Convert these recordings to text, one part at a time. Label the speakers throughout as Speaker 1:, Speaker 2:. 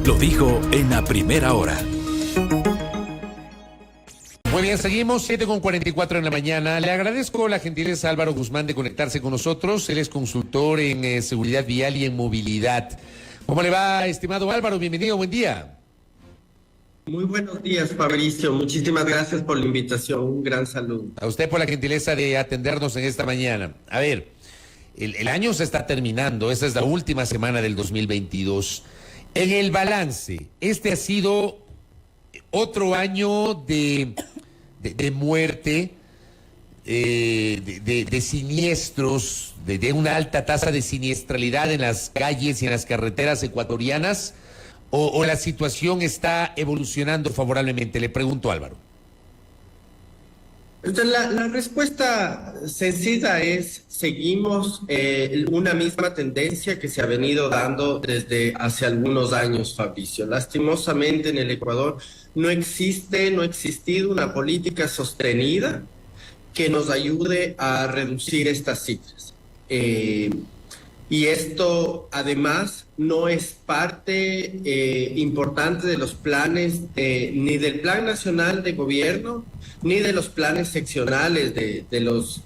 Speaker 1: lo dijo en la primera hora.
Speaker 2: Muy bien, seguimos 7:44 en la mañana. Le agradezco la gentileza a Álvaro Guzmán de conectarse con nosotros. Él es consultor en seguridad vial y en movilidad. ¿Cómo le va, estimado Álvaro? Bienvenido, buen día.
Speaker 3: Muy buenos días, Fabricio. Muchísimas gracias por la invitación. Un gran saludo.
Speaker 2: A usted por la gentileza de atendernos en esta mañana. A ver, el año se está terminando. Esta es la última semana del 2022. En el balance, este ha sido otro año de muerte, de siniestros, de una alta tasa de siniestralidad en las calles y en las carreteras ecuatorianas, o la situación está evolucionando favorablemente. Le pregunto, Álvaro.
Speaker 3: Entonces, la respuesta sencilla es, seguimos una misma tendencia que se ha venido dando desde hace algunos años, Fabricio. Lastimosamente en el Ecuador no ha existido una política sostenida que nos ayude a reducir estas cifras. Y esto, además, no es parte importante de los planes ni del Plan Nacional de Gobierno, ni de los planes seccionales de los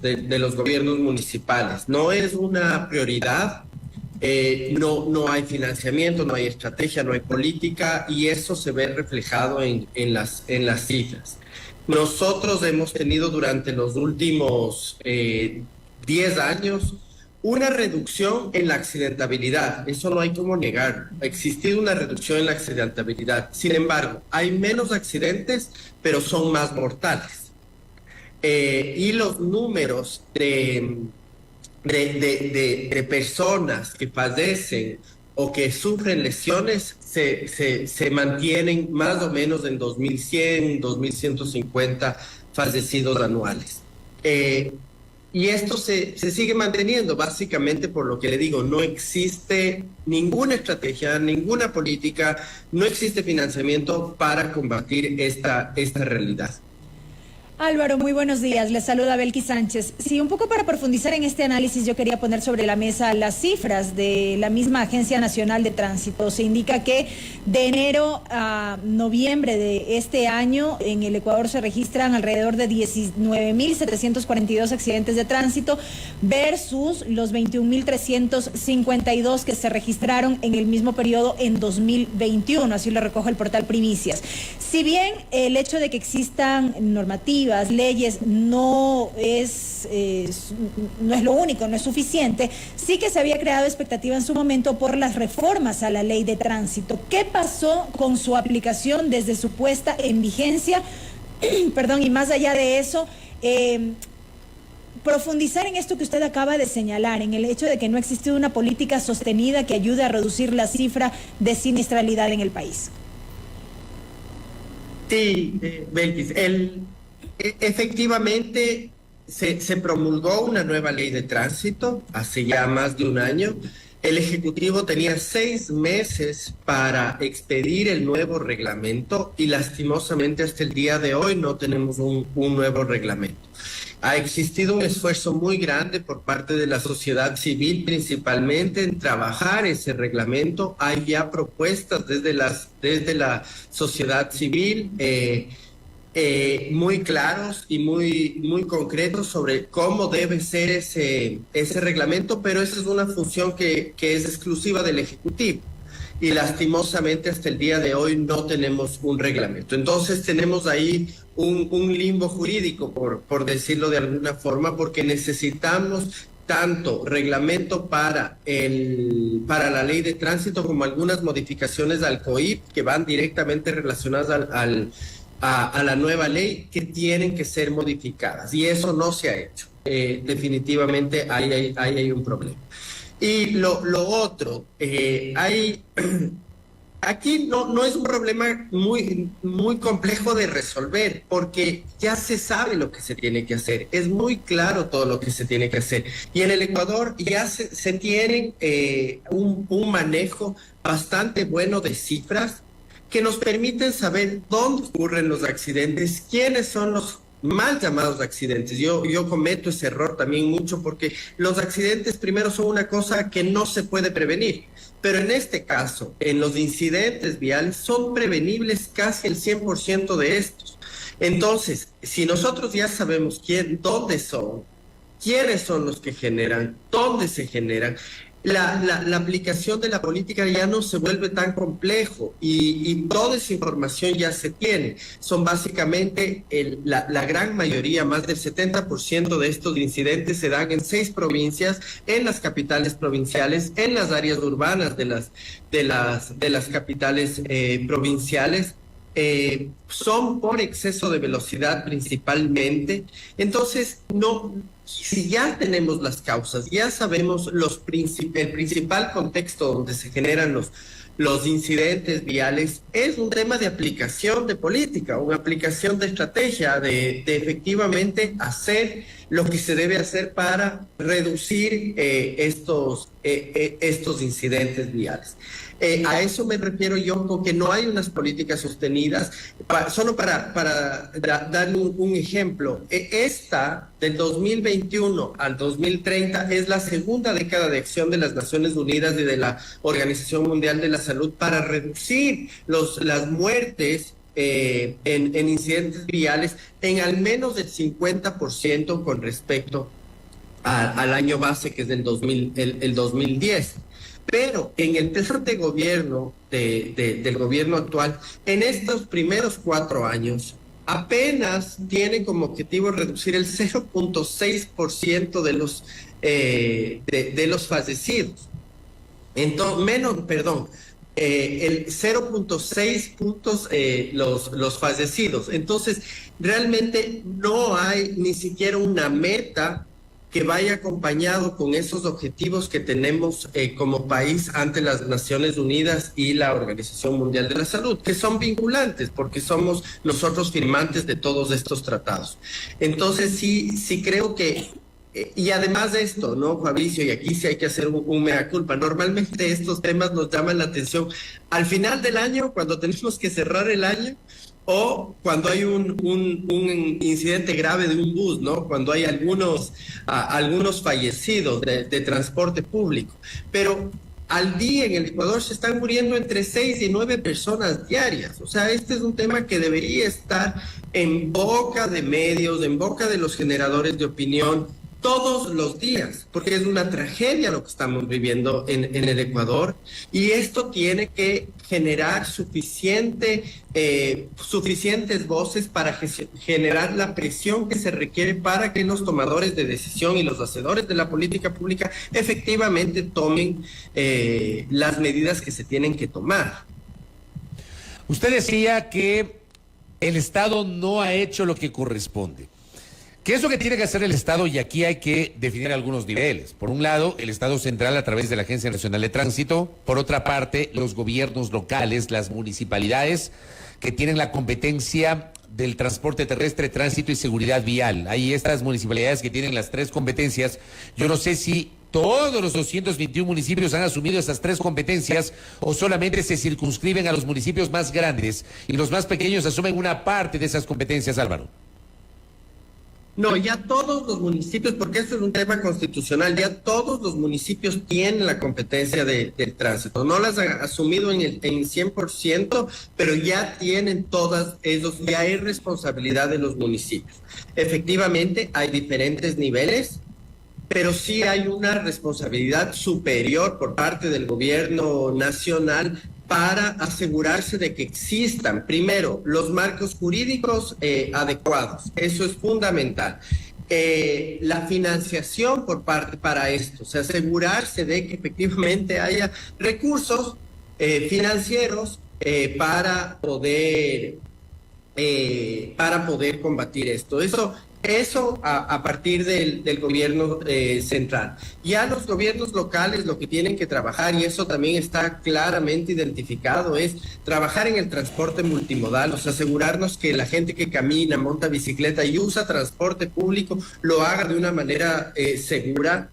Speaker 3: gobiernos municipales. No es una prioridad, no hay financiamiento, no hay estrategia, no hay política, y eso se ve reflejado en las cifras. Nosotros hemos tenido durante los últimos 10 años una reducción en la accidentabilidad, eso no hay como negar. Ha existido una reducción en la accidentabilidad. Sin embargo, hay menos accidentes, pero son más mortales. Y los números de personas que padecen o que sufren lesiones se mantienen más o menos en 2.100, 2.150 fallecidos anuales. Y esto se sigue manteniendo, básicamente por lo que le digo, no existe ninguna estrategia, ninguna política, no existe financiamiento para combatir esta realidad.
Speaker 4: Álvaro, muy buenos días. Les saluda Belkis Sánchez. Sí, un poco para profundizar en este análisis, yo quería poner sobre la mesa las cifras de la misma Agencia Nacional de Tránsito. Se indica que de enero a noviembre de este año en el Ecuador se registran alrededor de 19.742 accidentes de tránsito versus los 21.352 que se registraron en el mismo periodo en 2021. Así lo recoge el portal Primicias. Si bien el hecho de que existan normativas, leyes no es lo único, no es suficiente, sí que se había creado expectativa en su momento por las reformas a la ley de tránsito. ¿Qué pasó con su aplicación desde su puesta en vigencia? Perdón, y más allá de eso, profundizar en esto que usted acaba de señalar, en el hecho de que no ha existido una política sostenida que ayude a reducir la cifra de siniestralidad en el país.
Speaker 3: Sí, Belkis, efectivamente se promulgó una nueva ley de tránsito hace ya más de un año. El Ejecutivo tenía 6 meses para expedir el nuevo reglamento y lastimosamente hasta el día de hoy no tenemos un nuevo reglamento. Ha existido un esfuerzo muy grande por parte de la sociedad civil, principalmente en trabajar ese reglamento. Hay ya propuestas desde la sociedad civil muy claros y muy concretos sobre cómo debe ser ese reglamento, pero esa es una función que es exclusiva del Ejecutivo. Y lastimosamente hasta el día de hoy no tenemos un reglamento. Entonces tenemos ahí un limbo jurídico, por decirlo de alguna forma, porque necesitamos tanto reglamento para la ley de tránsito como algunas modificaciones al COIP que van directamente relacionadas a la nueva ley que tienen que ser modificadas. Y eso no se ha hecho. Definitivamente ahí hay un problema. Y lo otro, aquí no es un problema muy complejo de resolver, porque ya se sabe lo que se tiene que hacer, es muy claro todo lo que se tiene que hacer. Y en el Ecuador ya se tiene un manejo bastante bueno de cifras que nos permiten saber dónde ocurren los accidentes, quiénes son los mal llamados accidentes. Yo cometo ese error también mucho porque los accidentes primero son una cosa que no se puede prevenir. pero en este caso, en los incidentes viales, son prevenibles casi el 100% de estos. Entonces, si nosotros ya sabemos dónde son, quiénes son los que generan, dónde se generan, la aplicación de la política ya no se vuelve tan complejo y toda esa información ya se tiene. Son básicamente la gran mayoría, más del 70% de estos incidentes se dan en 6 provincias, en las capitales provinciales, en las áreas urbanas de las capitales provinciales. Son por exceso de velocidad principalmente. Entonces, si ya tenemos las causas, ya sabemos el principal contexto donde se generan los incidentes viales, es un tema de aplicación de política, una aplicación de estrategia, de efectivamente hacer lo que se debe hacer para reducir estos incidentes viales. A eso me refiero yo, porque no hay unas políticas sostenidas. Solo para darle un ejemplo, esta del 2021 al 2030 es la segunda década de acción de las Naciones Unidas y de la Organización Mundial de la Salud para reducir las muertes en incidentes viales en al menos del 50% con respecto al año base, que es el 2010. Pero en el plan de gobierno del gobierno actual, en estos primeros 4 años, apenas tiene como objetivo reducir el 0.6% de los fallecidos. El 0.6 puntos los fallecidos. Entonces, realmente no hay ni siquiera una meta que vaya acompañado con esos objetivos que tenemos como país ante las Naciones Unidas y la Organización Mundial de la Salud, que son vinculantes porque somos nosotros firmantes de todos estos tratados. Entonces sí creo que, y además de esto, ¿no, Fabricio? Y aquí sí hay que hacer un mea culpa. Normalmente estos temas nos llaman la atención al final del año, cuando tenemos que cerrar el año, o cuando hay un incidente grave de un bus, ¿no? Cuando hay algunos fallecidos de transporte público. Pero al día en el Ecuador se están muriendo entre 6 y 9 personas diarias. O sea, este es un tema que debería estar en boca de medios, en boca de los generadores de opinión, todos los días, porque es una tragedia lo que estamos viviendo en el Ecuador, y esto tiene que generar suficientes voces para generar la presión que se requiere para que los tomadores de decisión y los hacedores de la política pública efectivamente tomen las medidas que se tienen que tomar.
Speaker 2: Usted decía que el Estado no ha hecho lo que corresponde. ¿Qué es lo que tiene que hacer el Estado? Y aquí hay que definir algunos niveles. Por un lado, el Estado central a través de la Agencia Nacional de Tránsito. Por otra parte, los gobiernos locales, las municipalidades que tienen la competencia del transporte terrestre, tránsito y seguridad vial. Hay estas municipalidades que tienen las 3 competencias. Yo no sé si todos los 221 municipios han asumido esas 3 competencias o solamente se circunscriben a los municipios más grandes y los más pequeños asumen una parte de esas competencias, Álvaro.
Speaker 3: No, ya todos los municipios, porque esto es un tema constitucional, ya todos los municipios tienen la competencia del tránsito. No las han asumido en 100%, pero ya tienen todas ellos, ya es responsabilidad de los municipios. Efectivamente, hay diferentes niveles, pero sí hay una responsabilidad superior por parte del gobierno nacional para asegurarse de que existan, primero, los marcos jurídicos adecuados. Eso es fundamental. La financiación por parte para esto, o sea, asegurarse de que efectivamente haya recursos financieros para poder combatir esto. Eso a partir del gobierno central. Ya los gobiernos locales lo que tienen que trabajar, y eso también está claramente identificado, es trabajar en el transporte multimodal, o sea, asegurarnos que la gente que camina, monta bicicleta y usa transporte público lo haga de una manera segura.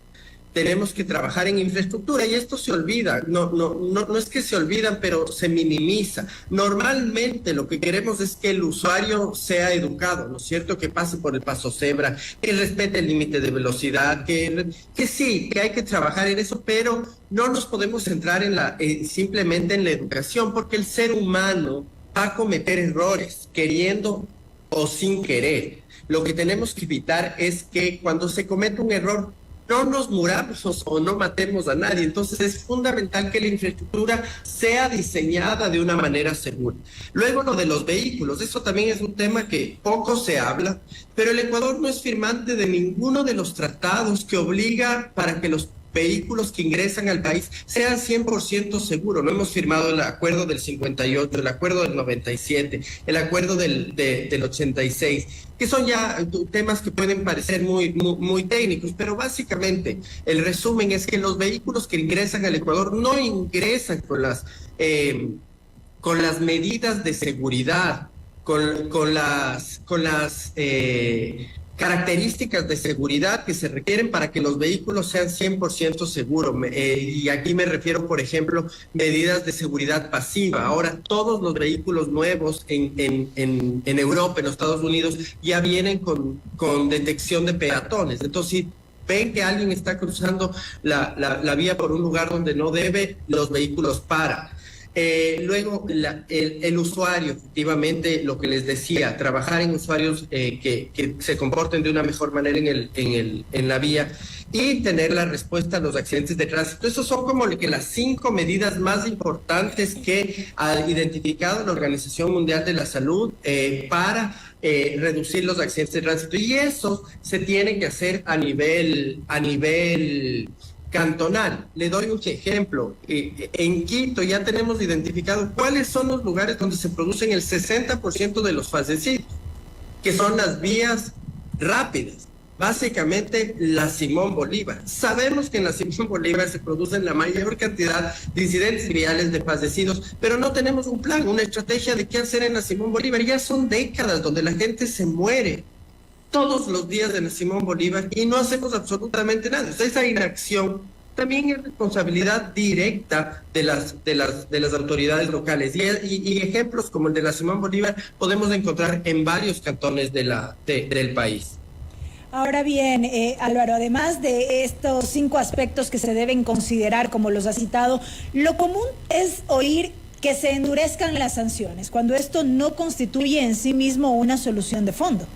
Speaker 3: tenemos que trabajar en infraestructura y esto se olvida, no es que se olvidan, pero se minimiza. Normalmente lo que queremos es que el usuario sea educado, ¿no es cierto? Que pase por el paso cebra, que respete el límite de velocidad, que sí, que hay que trabajar en eso, pero no nos podemos centrar simplemente en la educación, porque el ser humano va a cometer errores, queriendo o sin querer. Lo que tenemos que evitar es que cuando se cometa un error, no nos muramos o no matemos a nadie. Entonces es fundamental que la infraestructura sea diseñada de una manera segura. Luego lo de los vehículos, eso también es un tema que poco se habla, pero el Ecuador no es firmante de ninguno de los tratados que obliga para que los vehículos que ingresan al país sean 100% seguros. No hemos firmado el acuerdo del 58, el acuerdo del 97, el acuerdo del 86, que son ya temas que pueden parecer muy técnicos, pero básicamente el resumen es que los vehículos que ingresan al Ecuador no ingresan con las medidas de seguridad, con las características de seguridad que se requieren para que los vehículos sean 100% seguros. Y aquí me refiero, por ejemplo, medidas de seguridad pasiva. Ahora, todos los vehículos nuevos en Europa, en los Estados Unidos, ya vienen con detección de peatones. Entonces, si ven que alguien está cruzando la vía por un lugar donde no debe, los vehículos paran. Luego, el usuario, efectivamente, lo que les decía, trabajar en usuarios que se comporten de una mejor manera en la vía y tener la respuesta a los accidentes de tránsito. Esos son como que las 5 medidas más importantes que ha identificado la Organización Mundial de la Salud para reducir los accidentes de tránsito. Y eso se tiene que hacer a nivel cantonal. Le doy un ejemplo. En Quito ya tenemos identificado cuáles son los lugares donde se producen el 60% de los fallecidos, que son las vías rápidas. Básicamente la Simón Bolívar. Sabemos que en la Simón Bolívar se producen la mayor cantidad de incidentes viales de fallecidos, pero no tenemos un plan, una estrategia de qué hacer en la Simón Bolívar. Ya son décadas donde la gente se muere todos los días de la Simón Bolívar y no hacemos absolutamente nada. O sea, esa inacción también es responsabilidad directa de las autoridades locales. Y ejemplos como el de la Simón Bolívar podemos encontrar en varios cantones del país.
Speaker 4: Ahora bien, Álvaro, además de estos 5 aspectos que se deben considerar, como los ha citado, lo común es oír que se endurezcan las sanciones, cuando esto no constituye en sí mismo una solución de fondo.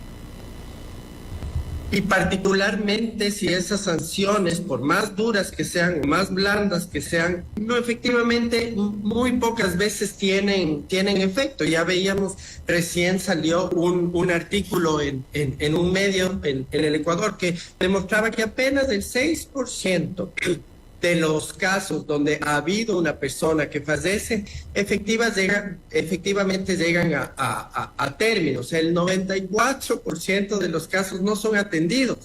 Speaker 3: Y particularmente si esas sanciones, por más duras que sean o más blandas que sean, no, efectivamente muy pocas veces tienen efecto. Ya veíamos, recién salió un artículo en un medio en el Ecuador que demostraba que apenas el 6% de los casos donde ha habido una persona que fallece, efectivamente llegan a términos. El 94% de los casos no son atendidos,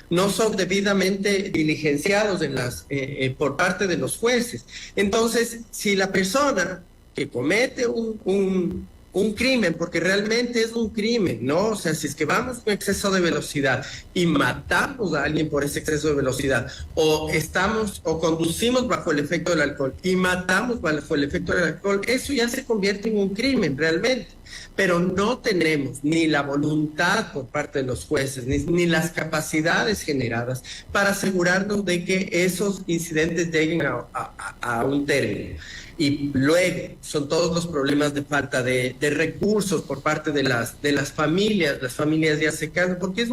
Speaker 3: no son debidamente diligenciados por parte de los jueces. Entonces, si la persona que comete un crimen, porque realmente es un crimen, ¿no? O sea, si es que vamos con exceso de velocidad y matamos a alguien por ese exceso de velocidad, o conducimos bajo el efecto del alcohol y matamos bajo el efecto del alcohol, eso ya se convierte en un crimen realmente. Pero no tenemos ni la voluntad por parte de los jueces, ni las capacidades generadas para asegurarnos de que esos incidentes lleguen a un término. Y luego son todos los problemas de falta de recursos por parte de las familias. Las familias ya se cansan, porque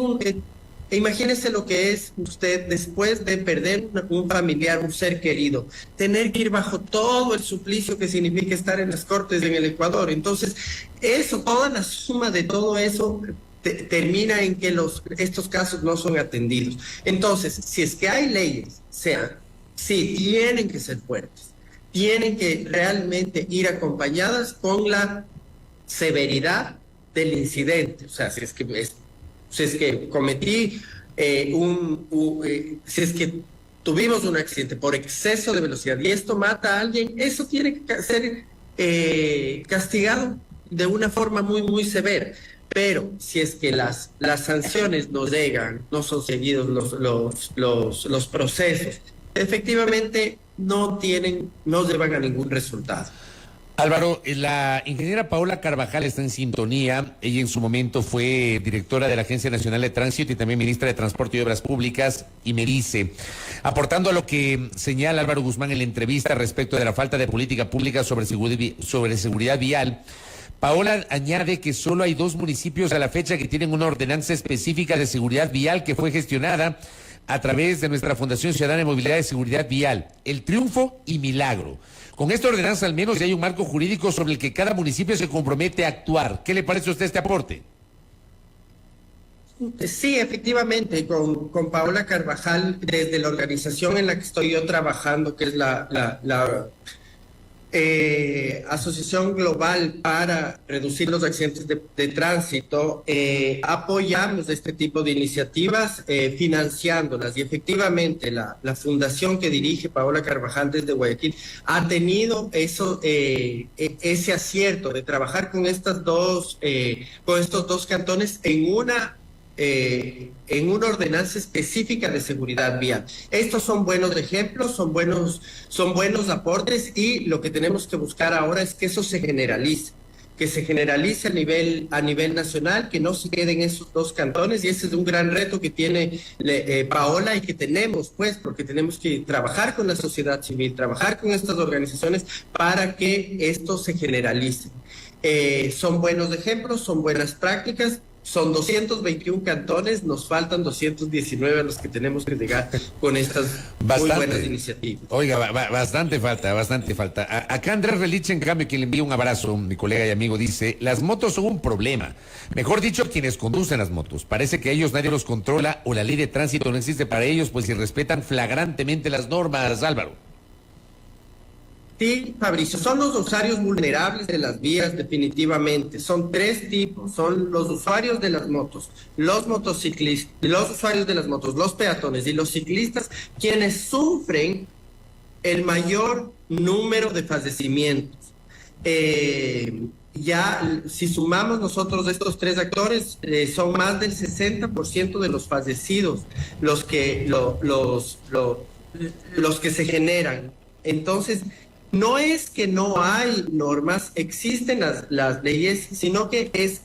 Speaker 3: imagínese lo que es usted después de perder un familiar, un ser querido, tener que ir bajo todo el suplicio que significa estar en las cortes en el Ecuador. Entonces, toda la suma de todo eso termina en que estos casos no son atendidos. Entonces, si es que hay leyes, sí, tienen que ser fuertes. Tienen que realmente ir acompañadas con la severidad del incidente. O sea, si es que cometí si es que tuvimos un accidente por exceso de velocidad y esto mata a alguien, eso tiene que ser castigado de una forma muy, muy severa. pero si es que las sanciones no llegan, no son seguidos los procesos, efectivamente no llevan a ningún resultado.
Speaker 2: Álvaro, la ingeniera Paola Carvajal está en sintonía. Ella en su momento fue directora de la Agencia Nacional de Tránsito y también ministra de Transporte y Obras Públicas, y me dice, aportando a lo que señala Álvaro Guzmán en la entrevista respecto de la falta de política pública sobre seguridad vial, Paola añade que solo hay 2 municipios a la fecha que tienen una ordenanza específica de seguridad vial que fue gestionada a través de nuestra Fundación Ciudadana de Movilidad y Seguridad Vial, El Triunfo y Milagro. Con esta ordenanza al menos ya hay un marco jurídico sobre el que cada municipio se compromete a actuar. ¿Qué le parece a usted este aporte?
Speaker 3: Sí, efectivamente, con Paola Carvajal, desde la organización en la que estoy yo trabajando, que es la Asociación Global para Reducir los Accidentes de Tránsito, apoyamos este tipo de iniciativas financiándolas, y efectivamente la fundación que dirige Paola Carvajal desde Guayaquil ha tenido ese acierto de trabajar con estos dos cantones en una ordenanza específica de seguridad vial. Estos son buenos ejemplos, son buenos aportes, y lo que tenemos que buscar ahora es que eso se generalice, a nivel nacional, que no se queden esos 2 cantones, y ese es un gran reto que tiene Paola y que tenemos, porque tenemos que trabajar con la sociedad civil, trabajar con estas organizaciones para que esto se generalice. Son buenos ejemplos, son buenas prácticas. Son 221 cantones, nos faltan 219 a los que tenemos que llegar con estas muy buenas iniciativas.
Speaker 2: Oiga, bastante falta. Acá Andrés Reliche, en cambio, quien le envía un abrazo, mi colega y amigo, dice, las motos son un problema. Mejor dicho, quienes conducen las motos. Parece que a ellos nadie los controla o la ley de tránsito no existe para ellos, pues si respetan flagrantemente las normas, Álvaro.
Speaker 3: Sí, Fabricio, son los usuarios vulnerables de las vías, definitivamente. Son 3 tipos, son los usuarios de las motos, los motociclistas, los usuarios de las motos, los peatones y los ciclistas, quienes sufren el mayor número de fallecimientos. Ya, si sumamos nosotros estos 3 actores, son más del 60% de los fallecidos los que se generan. Entonces, no es que no hay normas, existen las leyes, sino que es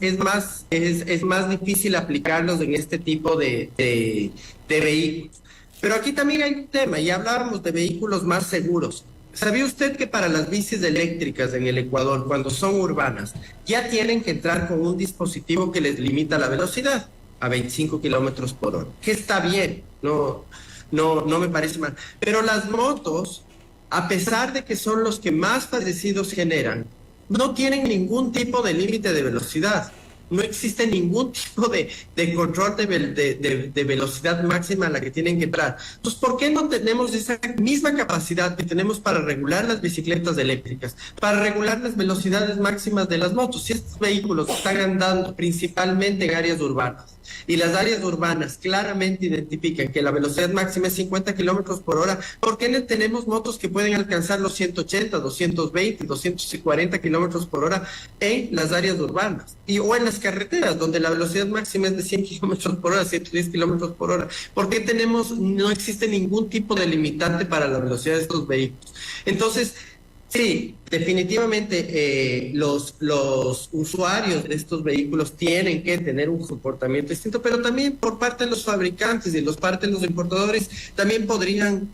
Speaker 3: más difícil aplicarlos en este tipo de vehículos. Pero aquí también hay un tema, y hablábamos de vehículos más seguros. ¿Sabía usted que para las bicis eléctricas en el Ecuador, cuando son urbanas, ya tienen que entrar con un dispositivo que les limita la velocidad a 25 kilómetros por hora? Que está bien, no me parece mal. Pero las motos, a pesar de que son los que más fallecidos generan, no tienen ningún tipo de límite de velocidad. No existe ningún tipo de control de velocidad máxima a la que tienen que entrar. Entonces, ¿por qué no tenemos esa misma capacidad que tenemos para regular las bicicletas eléctricas, para regular las velocidades máximas de las motos? Si estos vehículos están andando principalmente en áreas urbanas, y las áreas urbanas claramente identifican que la velocidad máxima es 50 kilómetros por hora, ¿por qué no tenemos motos que pueden alcanzar los 180, 220, 240 kilómetros por hora en las áreas urbanas? O en las carreteras, donde la velocidad máxima es de 100 kilómetros por hora, 110 kilómetros por hora. ¿Por qué no existe ningún tipo de limitante para la velocidad de estos vehículos? Entonces, sí, definitivamente los usuarios de estos vehículos tienen que tener un comportamiento distinto, pero también por parte de los fabricantes y por parte de los importadores también podrían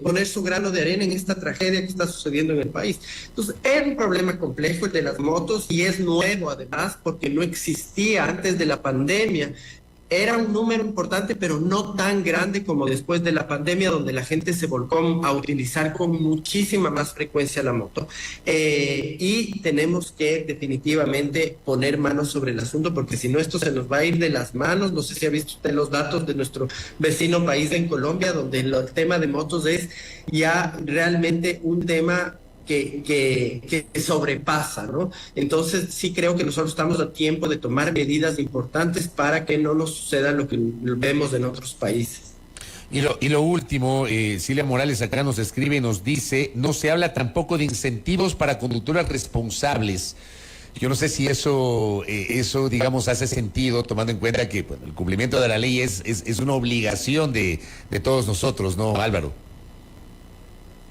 Speaker 3: poner su grano de arena en esta tragedia que está sucediendo en el país. Entonces, es un problema complejo el de las motos, y es nuevo además porque no existía antes de la pandemia. Era un número importante, pero no tan grande como después de la pandemia, donde la gente se volcó a utilizar con muchísima más frecuencia la moto. Y tenemos que definitivamente poner manos sobre el asunto, porque si no, esto se nos va a ir de las manos. No sé si ha visto usted los datos de nuestro vecino país en Colombia, donde el tema de motos es ya realmente un tema que sobrepasa, ¿no? Entonces sí creo que nosotros estamos a tiempo de tomar medidas importantes para que no nos suceda lo que vemos en otros países.
Speaker 2: Y lo último, Cilia Morales acá nos escribe y nos dice, no se habla tampoco de incentivos para conductoras responsables. Yo no sé si eso, digamos, hace sentido, tomando en cuenta que bueno, el cumplimiento de la ley es una obligación de todos nosotros, ¿no, Álvaro?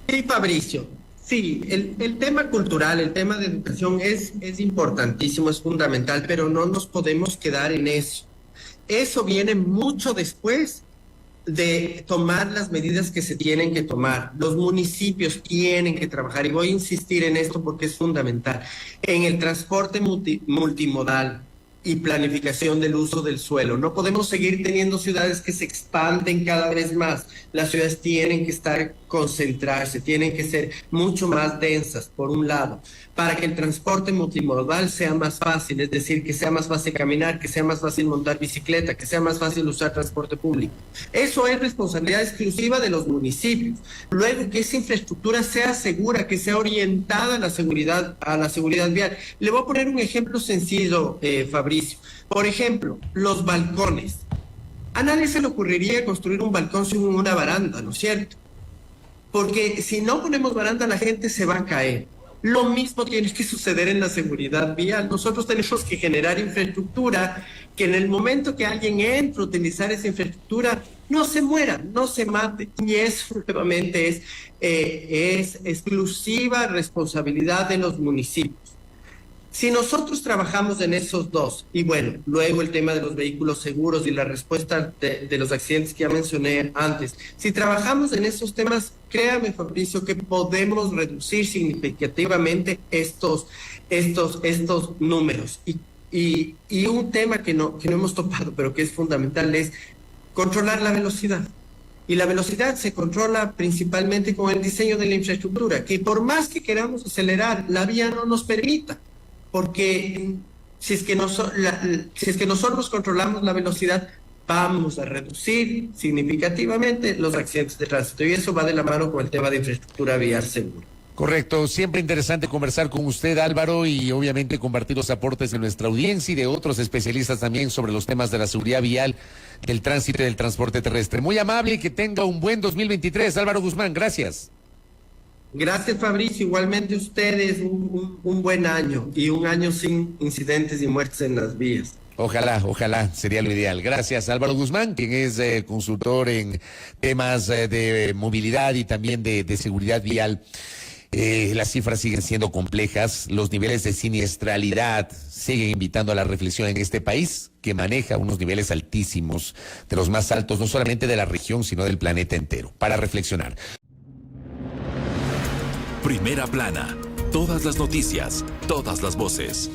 Speaker 3: Sí, Fabricio. Sí, el tema cultural, el tema de educación es importantísimo, es fundamental, pero no nos podemos quedar en eso. Eso viene mucho después de tomar las medidas que se tienen que tomar. Los municipios tienen que trabajar, y voy a insistir en esto porque es fundamental, en el transporte multimodal y planificación del uso del suelo. No podemos seguir teniendo ciudades que se expanden cada vez más. Las ciudades tienen que concentrarse, tienen que ser mucho más densas, por un lado, para que el transporte multimodal sea más fácil, es decir, que sea más fácil caminar, que sea más fácil montar bicicleta, que sea más fácil usar transporte público. Eso es responsabilidad exclusiva de los municipios. Luego, que esa infraestructura sea segura, que sea orientada a la seguridad vial. Le voy a poner un ejemplo sencillo, Fabricio. Por ejemplo, los balcones. A nadie se le ocurriría construir un balcón sin una baranda, ¿no es cierto? Porque si no ponemos baranda, la gente se va a caer. Lo mismo tiene que suceder en la seguridad vial. Nosotros tenemos que generar infraestructura que en el momento que alguien entre a utilizar esa infraestructura, no se muera, no se mate. Y eso nuevamente es exclusiva responsabilidad de los municipios. Si nosotros trabajamos en esos dos, y bueno, luego el tema de los vehículos seguros y la respuesta de los accidentes que ya mencioné antes, si trabajamos en esos temas, créame, Fabricio, que podemos reducir significativamente estos números. Y un tema que no hemos topado, pero que es fundamental, es controlar la velocidad. Y la velocidad se controla principalmente con el diseño de la infraestructura, que por más que queramos acelerar, la vía no nos permita. Porque si es que nosotros controlamos la velocidad, vamos a reducir significativamente los accidentes de tránsito. Y eso va de la mano con el tema de infraestructura vial segura.
Speaker 2: Correcto, siempre interesante conversar con usted, Álvaro, y obviamente compartir los aportes de nuestra audiencia y de otros especialistas también sobre los temas de la seguridad vial, del tránsito y del transporte terrestre. Muy amable y que tenga un buen 2023. Álvaro Guzmán, gracias.
Speaker 3: Gracias, Fabricio. Igualmente ustedes, un buen año y un año sin incidentes y muertes en las vías.
Speaker 2: Ojalá, sería lo ideal. Gracias, Álvaro Guzmán, quien es consultor en temas de movilidad y también de seguridad vial. Las cifras siguen siendo complejas, los niveles de siniestralidad siguen invitando a la reflexión en este país, que maneja unos niveles altísimos, de los más altos, no solamente de la región, sino del planeta entero, para reflexionar.
Speaker 1: Primera plana, todas las noticias, todas las voces.